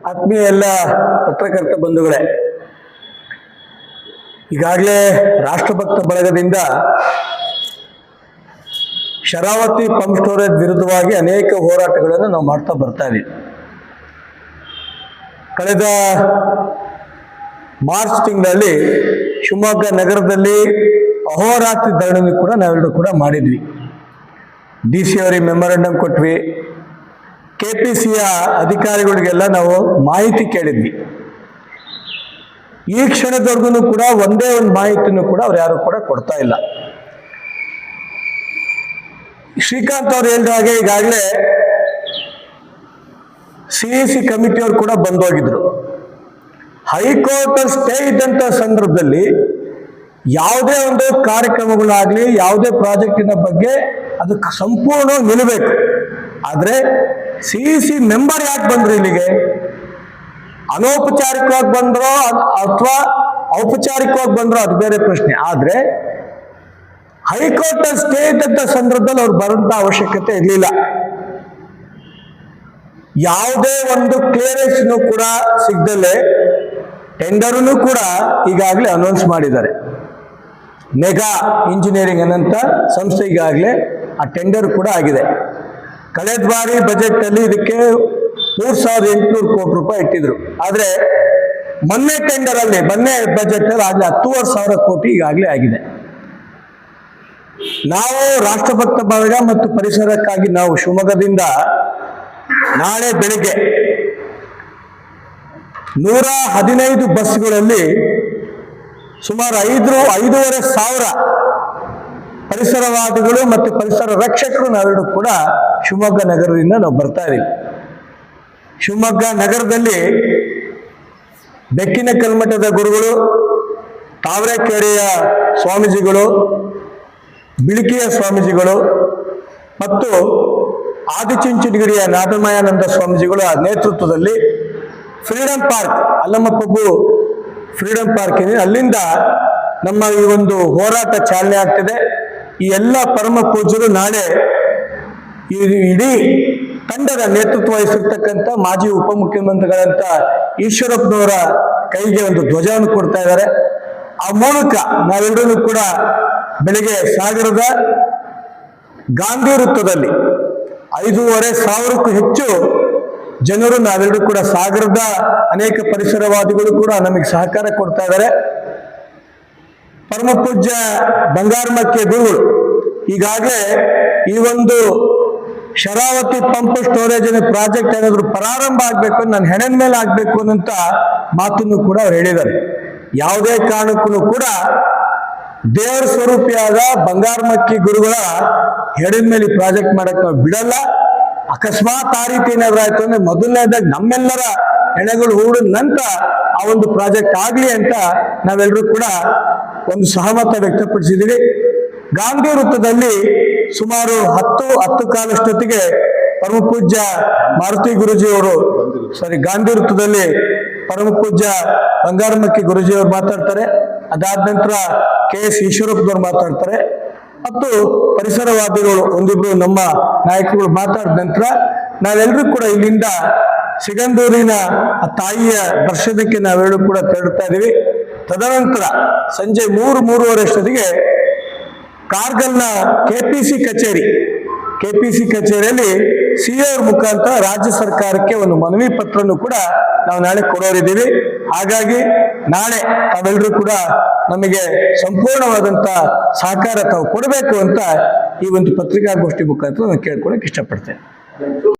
ಆತ್ಮೀಯ ಎಲ್ಲ ಪತ್ರಕರ್ತ ಬಂಧುಗಳೇ, ಈಗಾಗಲೇ ರಾಷ್ಟ್ರಭಕ್ತ ಬಳಗದಿಂದ ಶರಾವತಿ ಪಂಪ್ ಸ್ಟೋರೇಜ್ ವಿರುದ್ಧವಾಗಿ ಅನೇಕ ಹೋರಾಟಗಳನ್ನು ನಾವು ಮಾಡ್ತಾ ಬರ್ತಾ ಇದ್ದೀವಿ. ಕಳೆದ ಮಾರ್ಚ್ ತಿಂಗಳಲ್ಲಿ ಶಿವಮೊಗ್ಗ ನಗರದಲ್ಲಿ ಅಹೋರಾತ್ರಿ ಧರಣಿ ಕೂಡ ನಾವೆಲ್ಲರೂ ಕೂಡ ಮಾಡಿದ್ವಿ. DC ಅವರಿಗೆ ಮೆಮೊರಂಡಮ್ ಕೊಟ್ವಿ. KPCಯ ಅಧಿಕಾರಿಗಳಿಗೆಲ್ಲ ನಾವು ಮಾಹಿತಿ ಕೇಳಿದ್ವಿ. ಈ ಕ್ಷಣದವರೆಗೂ ಕೂಡ ಒಂದೇ ಒಂದು ಮಾಹಿತಿನೂ ಕೂಡ ಅವ್ರು ಯಾರು ಕೂಡ ಕೊಡ್ತಾ ಇಲ್ಲ. ಶ್ರೀಕಾಂತ್ ಅವ್ರು ಹೇಳಿದ ಹಾಗೆ ಈಗಾಗಲೇ CEC ಕಮಿಟಿಯವರು ಕೂಡ ಬಂದೋಗಿದ್ರು. ಹೈಕೋರ್ಟ್ ಸ್ಟೇ ಇದ್ದಂಥ ಸಂದರ್ಭದಲ್ಲಿ ಯಾವುದೇ ಒಂದು ಕಾರ್ಯಕ್ರಮಗಳಾಗಲಿ ಯಾವುದೇ ಪ್ರಾಜೆಕ್ಟಿನ ಬಗ್ಗೆ ಅದು ಸಂಪೂರ್ಣ ನಿಲ್ಲಬೇಕು. ಆದರೆ CEC ಮೆಂಬರ್ ಯಾಕೆ ಬಂದ್ರು ಇಲ್ಲಿಗೆ? ಅನೌಪಚಾರಿಕವಾಗಿ ಬಂದ್ರೋ ಅಥವಾ ಔಪಚಾರಿಕವಾಗಿ ಬಂದ್ರೋ ಅದು ಬೇರೆ ಪ್ರಶ್ನೆ. ಆದರೆ ಹೈಕೋರ್ಟ್ ಸ್ಟೇ ಇದ್ದಂಥ ಸಂದರ್ಭದಲ್ಲಿ ಅವ್ರು ಬರೋಂಥ ಅವಶ್ಯಕತೆ ಇರಲಿಲ್ಲ. ಯಾವುದೇ ಒಂದು ಕ್ಲಿಯರೆನ್ಸ್ ಕೂಡ ಸಿಗದಲ್ಲೇ ಟೆಂಡರ್ನು ಕೂಡ ಈಗಾಗಲೇ ಅನೌನ್ಸ್ ಮಾಡಿದ್ದಾರೆ. ಮೆಗಾ ಇಂಜಿನಿಯರಿಂಗ್ ಅನ್ನಂತ ಸಂಸ್ಥೆ ಈಗಾಗಲೇ ಆ ಟೆಂಡರ್ ಕೂಡ ಆಗಿದೆ. ಕಳೆದ ಬಾರಿ ಬಜೆಟ್ ಅಲ್ಲಿ ಇದಕ್ಕೆ 3,800 ಕೋಟಿ ರೂಪಾಯಿ ಇಟ್ಟಿದ್ರು. ಆದ್ರೆ ಮೊನ್ನೆ ಟೆಂಡರ್ ಅಲ್ಲಿ ಮೊನ್ನೆ ಬಜೆಟ್ ಅಲ್ಲಿ ಆಗಲೇ 10,000 ಕೋಟಿ ಈಗಾಗಲೇ ಆಗಿದೆ. ನಾವು ರಾಷ್ಟ್ರಭಕ್ತ ಬಳಗ ಮತ್ತು ಪರಿಸರಕ್ಕಾಗಿ ನಾವು ಶಿವಮೊಗ್ಗದಿಂದ ನಾಳೆ ಬೆಳಿಗ್ಗೆ 115 ಬಸ್ಗಳಲ್ಲಿ ಸುಮಾರು 5,500 ಪರಿಸರವಾದಿಗಳು ಮತ್ತು ಪರಿಸರ ರಕ್ಷಕರು ನಾವೆರಡು ಕೂಡ ಶಿವಮೊಗ್ಗ ನಗರದಿಂದ ನಾವು ಬರ್ತಾ ಇದ್ದೀವಿ. ಶಿವಮೊಗ್ಗ ನಗರದಲ್ಲಿ ಬೆಕ್ಕಿನ ಕಲ್ಮಠದ ಗುರುಗಳು, ತಾವರೆಕೆರೆಯ ಸ್ವಾಮೀಜಿಗಳು, ಬಿಳಿಕಿಯ ಸ್ವಾಮೀಜಿಗಳು ಮತ್ತು ಆದಿಚುಂಚನಗಿರಿಯ ನಾದಮಯಾನಂದ ಸ್ವಾಮೀಜಿಗಳ ನೇತೃತ್ವದಲ್ಲಿ ಫ್ರೀಡಂ ಪಾರ್ಕ್, ಅಲ್ಲಮ್ಮ ಪ್ರಭು ಫ್ರೀಡಂ ಪಾರ್ಕ್ ಇದೆ, ಅಲ್ಲಿಂದ ನಮ್ಮ ಈ ಒಂದು ಹೋರಾಟ ಚಾಲನೆ ಆಗ್ತಿದೆ. ಈ ಎಲ್ಲ ಪರಮ ಪೂಜ್ಯರು ನಾಳೆ ಈ ಇಡೀ ತಂಡದ ನೇತೃತ್ವ ವಹಿಸಿರ್ತಕ್ಕಂಥ ಮಾಜಿ ಉಪಮುಖ್ಯಮಂತ್ರಿಗಳಂತ ಈಶ್ವರಪ್ಪನವರ ಕೈಗೆ ಒಂದು ಧ್ವಜವನ್ನು ಕೊಡ್ತಾ ಇದ್ದಾರೆ. ಆ ಮೂಲಕ ನಾವೆಲ್ಲರೂ ಕೂಡ ಬೆಳಿಗ್ಗೆ ಸಾಗರದ ಗಾಂಧಿ ವೃತ್ತದಲ್ಲಿ 5,500ಕ್ಕೂ ಹೆಚ್ಚು ಜನರು ನಾವೆಲ್ಲರೂ ಕೂಡ ಸಾಗರದ ಅನೇಕ ಪರಿಸರವಾದಿಗಳು ಕೂಡ ನಮಗೆ ಸಹಕಾರ ಕೊಡ್ತಾ ಇದ್ದಾರೆ. ಪರಮ ಪೂಜ್ಯ ಬಂಗಾರಮಕ್ಕಿ ಗುರುಗಳು ಈಗಾಗಲೇ ಈ ಒಂದು ಶರಾವತಿ ಪಂಪ್ ಸ್ಟೋರೇಜ್ ಪ್ರಾಜೆಕ್ಟ್ ಏನಾದ್ರು ಪ್ರಾರಂಭ ಆಗ್ಬೇಕು, ನನ್ನ ಹೆಣದ ಮೇಲೆ ಆಗ್ಬೇಕು ಅನ್ನಂತ ಮಾತನ್ನು ಕೂಡ ಅವ್ರು ಹೇಳಿದ್ದಾರೆ. ಯಾವುದೇ ಕಾರಣಕ್ಕೂ ಕೂಡ ದೇವರ ಸ್ವರೂಪಿಯಾದ ಬಂಗಾರಮಕ್ಕಿ ಗುರುಗಳ ಹೆಣದ ಮೇಲೆ ಪ್ರಾಜೆಕ್ಟ್ ಮಾಡಕ್ ನಾವು ಬಿಡಲ್ಲ. ಅಕಸ್ಮಾತ್ ಆ ರೀತಿ ಏನಾದ್ರು ಆಯ್ತು ಅಂದ್ರೆ ಮೊದಲನೇದಾಗಿ ನಮ್ಮೆಲ್ಲರ ಹೆಣಗಳು ಹೂಡಿದ ನಂತರ ಆ ಒಂದು ಪ್ರಾಜೆಕ್ಟ್ ಆಗ್ಲಿ ಅಂತ ನಾವೆಲ್ಲರೂ ಕೂಡ ಒಂದು ಸಹಮತ ವ್ಯಕ್ತಪಡಿಸಿದ್ದೀವಿ. ಗಾಂಧಿ ವೃತ್ತದಲ್ಲಿ ಸುಮಾರು 10 ಕಾಲಷ್ಟೊತ್ತಿಗೆ ಪರಮ ಪೂಜ್ಯ ಮಾರುತಿ ಗುರುಜಿಯವರು ಗಾಂಧಿ ವೃತ್ತದಲ್ಲಿ ಪರಮ ಪೂಜ್ಯ ಬಂಗಾರಮಕ್ಕಿ ಗುರುಜಿಯವರು ಮಾತಾಡ್ತಾರೆ. ಅದಾದ ನಂತರ KS ಈಶ್ವರಪ್ಪನವರು ಮಾತಾಡ್ತಾರೆ ಮತ್ತು ಪರಿಸರವಾದಿಗಳು ಒಂದಿಬ್ರು ನಮ್ಮ ನಾಯಕರುಗಳು ಮಾತಾಡಿದ ನಂತರ ನಾವೆಲ್ಲರೂ ಕೂಡ ಇಲ್ಲಿಂದ ಸಿಗಂದೂರಿನ ಆ ತಾಯಿಯ ದರ್ಶನಕ್ಕೆ ನಾವೆಲ್ಲರೂ ಕೂಡ ತೆರಳುತ್ತಾ ಇದ್ದೀವಿ. ತದನಂತರ ಸಂಜೆ 3-3:30 ಕಾರ್ಗಲ್ನ KPC ಕಚೇರಿಯಲ್ಲಿ CO ಅವ್ರ ಮುಖಾಂತರ ರಾಜ್ಯ ಸರ್ಕಾರಕ್ಕೆ ಒಂದು ಮನವಿ ಪತ್ರವನ್ನು ಕೂಡ ನಾವು ನಾಳೆ ಕೊಡೋರಿದ್ದೀವಿ. ಹಾಗಾಗಿ ನಾಳೆ ತಾವೆಲ್ಲರೂ ಕೂಡ ನಮಗೆ ಸಂಪೂರ್ಣವಾದಂತ ಸಹಕಾರ ತಾವು ಕೊಡಬೇಕು ಅಂತ ಈ ಒಂದು ಪತ್ರಿಕಾಗೋಷ್ಠಿ ಮುಖಾಂತರ ನಾನು ಕೇಳ್ಕೊಳಕ್ಕೆ ಇಷ್ಟಪಡ್ತೇನೆ.